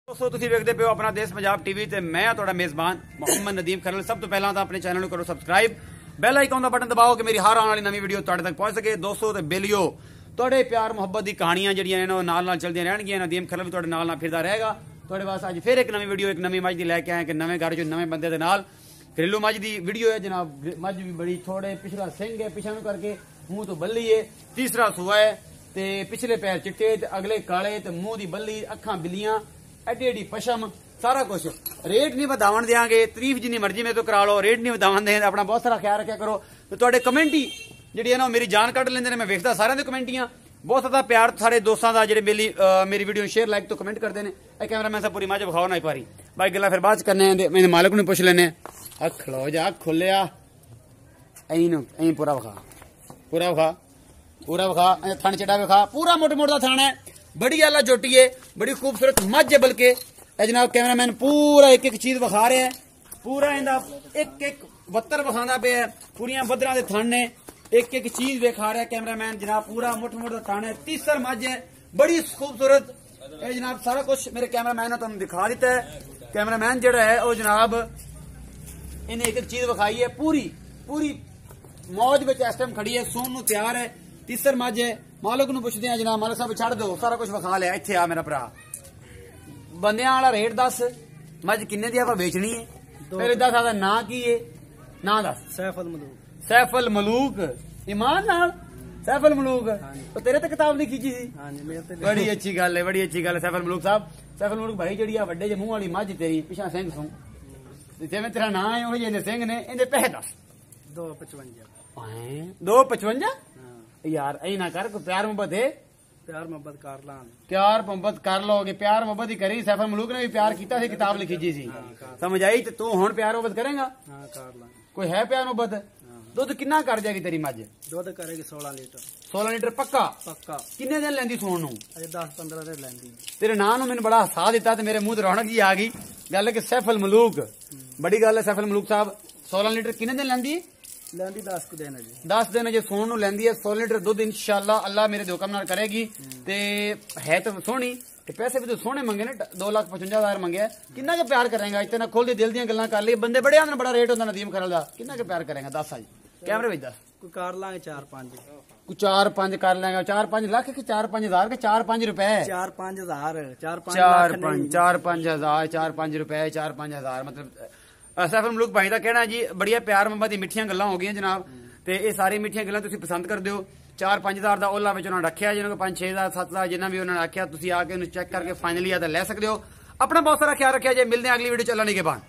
दोस्तों तुसीं वेखदे पियो अपना देश पंजाब टीवी ते मैं तुहाडा मेज़बान मोहम्मद नदीम खरल। सब तो पहला तो अपने चैनल करो सबसक्राइब, बैल आइकन का बटन दबाओ कि मेरी हर आने वाली नवी वीडियो तुहाडे तक पहुंच सके। दोस्तों ते बेलियो तुहाडे प्यार मुहब्बत की कहानियां जिहड़ियां ने नाल चलदियां रहणगियां। नदीम खरल भी तुहाडे नाल फिरदा रहेगा। तुहाडे वास्ते अज फिर एक नवी वीडियो एक नवी मझ दी लैके आए कि नवे घर चो नवे बंदे दे नाल घरेलू मझ दी वीडियो है जनाब। मझ भी बड़ी थोड़े पिछला सिंह है, पिछा नूं करके मूंह तो बल्ली है, तीसरा सुआ है ते पिछले पैर चिट्टे ते अगले काले ते मुंह दी बल्ली, अखां बिल्लियां, एडी एडी पशम, सारा कुछ। रेट नहीं वधावन देंगे, तारीफ जिन्नी मर्जी में तो करा लो, रेट नहीं वधावन देंगे। अपना बहुत सारा ख्याल रखा करो। तो तुहाडे कमेंट ही जिहड़ी है ना मेरी जान कढ लेंदे ने। मैं वेखदा सारियां दी कमेंटियां, बहुत ज्यादा प्यार सारे दोस्तों का जिहड़े मेरी वीडियो शेयर लाइक तो कमेंट करते हैं। कैमरा मैन साहब पूरी मज विखाओ ना एक बारी, बाकी गल्लां फिर बाद च करने हैं। मेरे मालिक नूं पुछ लेने। खलो जा खुलिया ऐं पूरा विखा, पूरा विखा, पूरा विखा, थन चढ़ा विखा, पूरा मोटे मोटा थाना है। बड़ी आला जोटी है, बड़ी खूबसूरत मझ है। बल्कि जनाब कैमरामैन पूरा एक एक चीज विखा रहे हैं। पूरा इंदा एक एक बत्तर विखांदा पे है। पूरियां बदरां दे थन ने, एक एक चीज विखा रहा है कैमरामैन जनाब। पूरा मोटा मोटा थाना है, तीसर मझ है, बड़ी खूबसूरत जनाब। सारा कुछ मेरे कैमरामैन ने तुहानूं दिखा दिता है। कैमरामैन जिहड़ा है वो जनाब इन्हें एक एक चीज विखाई है। पूरी पूरी मौज में इस टाइम खड़ी है, सून नूं तैयार है। तीसर मझ है। मालिक नूं पुछदे हैं जनाब, मालिक साहब छड़ दो, सारा कुछ विखा लिया। इत्थे आ मेरा भरा, बंदियां वाला रेट दस, मझ किन्ने दी आपां बेचनी है, फिर दस आदा ना की है, ना दस। सैफल मलूक, सैफल मलूक, ईमान नाल सैफल मलूक। तो तेरे ते किताब लिखी जी सी। बड़ी अच्छी गल है, बड़ी अच्छी गल है। सैफल मलूक साहब, सैफल मलूक भाई जी वड्डे जे मुंह वाली मझ तेरी, पिछा सिंह सूं, जिवें तेरा नाम है उही जिहदे सिंह ने। इहदे पैसे दस। 255। 255 यार ऐ ना कर, कोई प्यार मोहब्बत है। प्यार मोहब्बत कर ला, प्यार मोहब्बत कर लोगे, प्यार मोहब्बत ही करी। सैफल मलूक ने भी प्यार किया, किताब लिखी जी सी, समझ आई। तो तू हुण प्यार मोहब्बत करेगा? कोई है प्यार मोहब्बत? दुध किन्ना कर जाएगी तेरी मझ? दुध करेगी 16 लीटर। 16 लीटर पक्का? पक्का। किन्ने दिन लेंदी सूण नूं? 10-15 दिन लेंदी। तेरे नाम नूं मैनूं बड़ा हसा दिता ते मेरे मुंह ते रौनक जी आ गई। गल है कि सैफल मलूक, बड़ी गल है। सैफल मलूक साहब 16 लीटर किन्ने दिन लेंदी? लेंदी 10 दिन है जी। 10 दिन जे सूण नूं लेंदी है। 16 लीटर दुध इंशाअल्लाह अल्लाह मेरे दे हुकम नाल करेगी। ते है तो सोहनी, ते पैसे भी तो सोहने मंगे ने। 2,55,000 मंगे। किन्ना के प्यार करेगा? इतना खोल दे दिल दियां गल्लां कर ली। बंदे बड़े आंदे बड़ा रेट होंदा नदीम खरल दा। किन्ना के प्यार करेगा दस आज कैमरे विच दस। कोई कर लांगे 4-5, कोई 4-5 कर लेगा। 4-5 लाख के 4-5 हजार के 4-5 रुपए? 4-5 हजार, 4-5 हजार, 4-5 रुपए, 4-5 हजार। मतलब सैफल मलूक भाई का कहना जी बड़िया प्यार मोहब्बत दी मिठियां गल्लां हो गई जनाब। ते ये सारी मिठियां गल्लां तुसीं पसंद करदे हो। 4-5 हजार का ओला विच उन्होंने रखिया, जिन्होंने 5-6 हजार 7 हजार जिन्ना भी उन्होंने आख्या, तुसीं आके चेक करके फाइनली या तो लै सकते हो। अपना बहुत सारा ख्याल रखिया जे। मिलते हैं अगली वीडियो च। अल्लाह निगहबान।